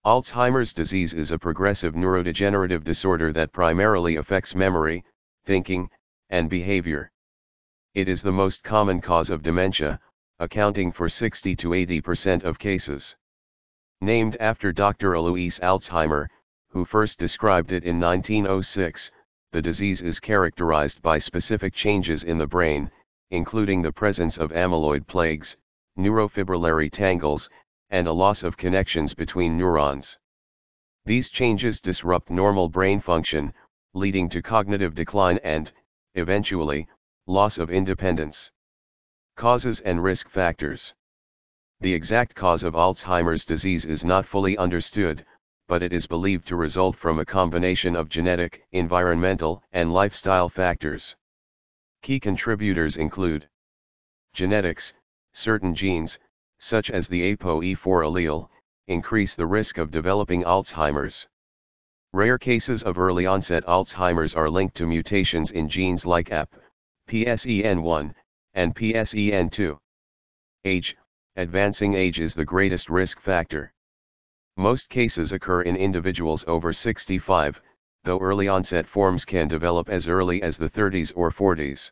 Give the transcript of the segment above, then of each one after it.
Alzheimer's disease is a progressive neurodegenerative disorder that primarily affects memory, thinking, and behavior. It is the most common cause of dementia, accounting for 60 to 80% of cases. Named after Dr. Alois Alzheimer, who first described it in 1906, the disease is characterized by specific changes in the brain, including the presence of amyloid plaques, neurofibrillary tangles, and a loss of connections between neurons. These changes disrupt normal brain function, leading to cognitive decline and, eventually, loss of independence. Causes and risk factors. The exact cause of Alzheimer's disease is not fully understood, but it is believed to result from a combination of genetic, environmental, and lifestyle factors. Key contributors include genetics. Certain genes, such as the ApoE4 allele, increase the risk of developing Alzheimer's. Rare cases of early onset Alzheimer's are linked to mutations in genes like AP, PSEN1, and PSEN2. Age. Advancing age is the greatest risk factor. Most cases occur in individuals over 65, though early onset forms can develop as early as the 30s or 40s.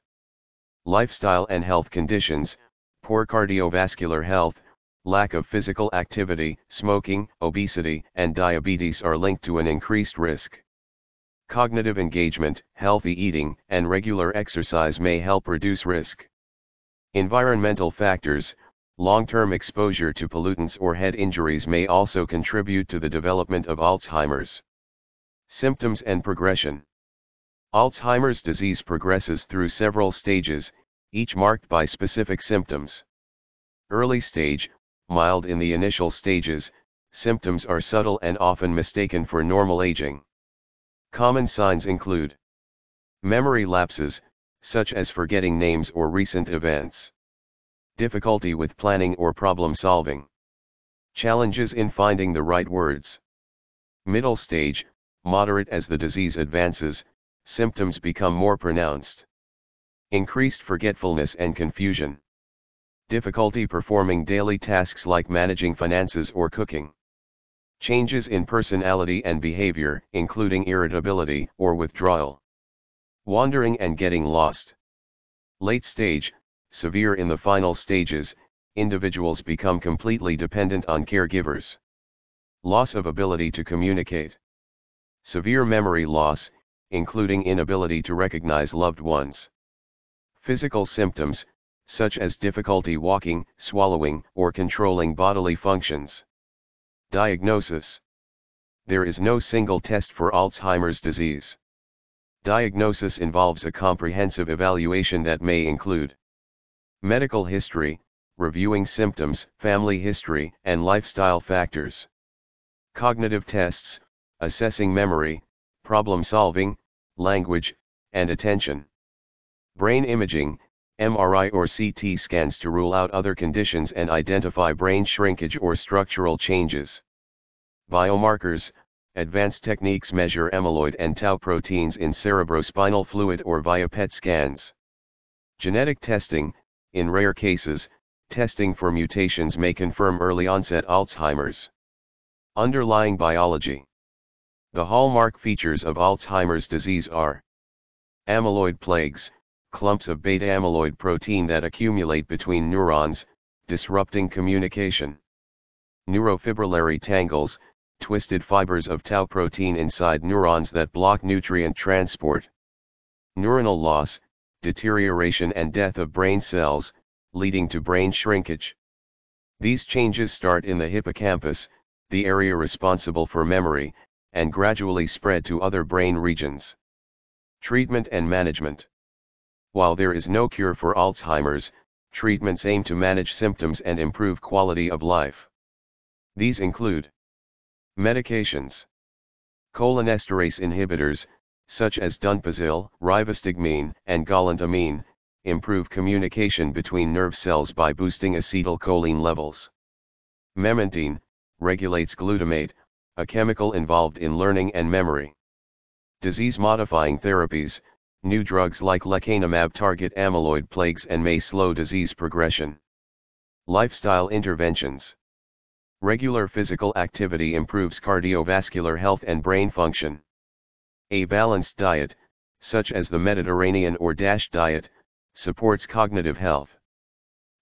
Lifestyle and health conditions. Poor cardiovascular health, lack of physical activity, smoking, obesity, and diabetes are linked to an increased risk. Cognitive engagement, healthy eating, and regular exercise may help reduce risk. Environmental factors. Long-term exposure to pollutants or head injuries may also contribute to the development of Alzheimer's. Symptoms and progression. Alzheimer's disease progresses through several stages, each marked by specific symptoms. Early stage, mild in the initial stages, symptoms are subtle and often mistaken for normal aging. Common signs include memory lapses, such as forgetting names or recent events. Difficulty with planning or problem solving. Challenges in finding the right words. Middle stage, moderate as the disease advances, symptoms become more pronounced. Increased forgetfulness and confusion. Difficulty performing daily tasks like managing finances or cooking. Changes in personality and behavior, including irritability or withdrawal. Wandering and getting lost. Late stage, severe in the final stages, individuals become completely dependent on caregivers. Loss of ability to communicate. Severe memory loss, including inability to recognize loved ones. Physical symptoms, such as difficulty walking, swallowing, or controlling bodily functions. Diagnosis. There is no single test for Alzheimer's disease. Diagnosis involves a comprehensive evaluation that may include medical history, reviewing symptoms, family history, and lifestyle factors. Cognitive tests, assessing memory, problem solving, language, and attention. Brain imaging, MRI or CT scans to rule out other conditions and identify brain shrinkage or structural changes. Biomarkers, advanced techniques measure amyloid and tau proteins in cerebrospinal fluid or via PET scans. Genetic testing. In rare cases, testing for mutations may confirm early onset Alzheimer's. Underlying biology. The hallmark features of Alzheimer's disease are amyloid plaques, clumps of beta amyloid protein that accumulate between neurons, disrupting communication. Neurofibrillary tangles, twisted fibers of tau protein inside neurons that block nutrient transport. Neuronal loss, deterioration and death of brain cells, leading to brain shrinkage. These changes start in the hippocampus, the area responsible for memory, and gradually spread to other brain regions. Treatment and management. While there is no cure for Alzheimer's, treatments aim to manage symptoms and improve quality of life. These include medications. Cholinesterase inhibitors, such as donepezil, rivastigmine, and galantamine, improve communication between nerve cells by boosting acetylcholine levels. Memantine, regulates glutamate, a chemical involved in learning and memory. Disease-modifying therapies, new drugs like lecanemab target amyloid plaques and may slow disease progression. Lifestyle interventions. Regular physical activity improves cardiovascular health and brain function. A balanced diet, such as the Mediterranean or DASH diet, supports cognitive health.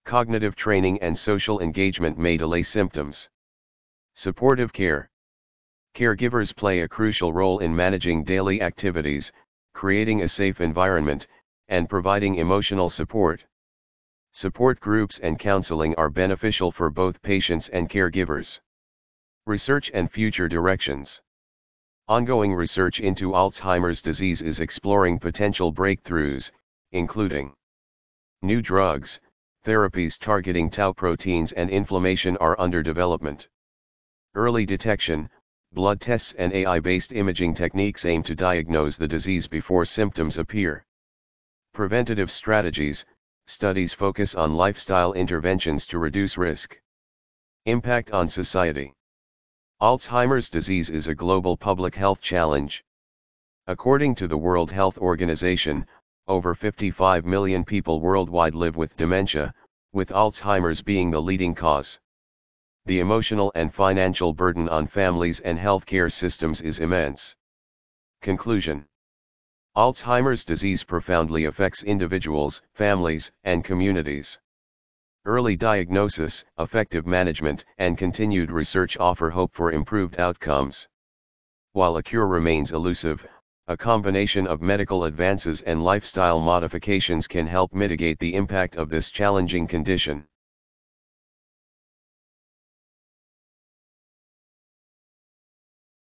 Cognitive training and social engagement may delay symptoms. Supportive care. Caregivers play a crucial role in managing daily activities, creating a safe environment, and providing emotional support. Support groups and counseling are beneficial for both patients and caregivers. Research and future directions. Ongoing research into Alzheimer's disease is exploring potential breakthroughs, including new drugs, therapies targeting tau proteins and inflammation are under development. Early detection, blood tests and AI-based imaging techniques aim to diagnose the disease before symptoms appear. Preventative strategies, studies focus on lifestyle interventions to reduce risk. Impact on society. Alzheimer's disease is a global public health challenge. According to the World Health Organization, over 55 million people worldwide live with dementia, with Alzheimer's being the leading cause. The emotional and financial burden on families and healthcare systems is immense. Conclusion. Alzheimer's disease profoundly affects individuals, families, and communities. Early diagnosis, effective management, and continued research offer hope for improved outcomes. While a cure remains elusive, a combination of medical advances and lifestyle modifications can help mitigate the impact of this challenging condition.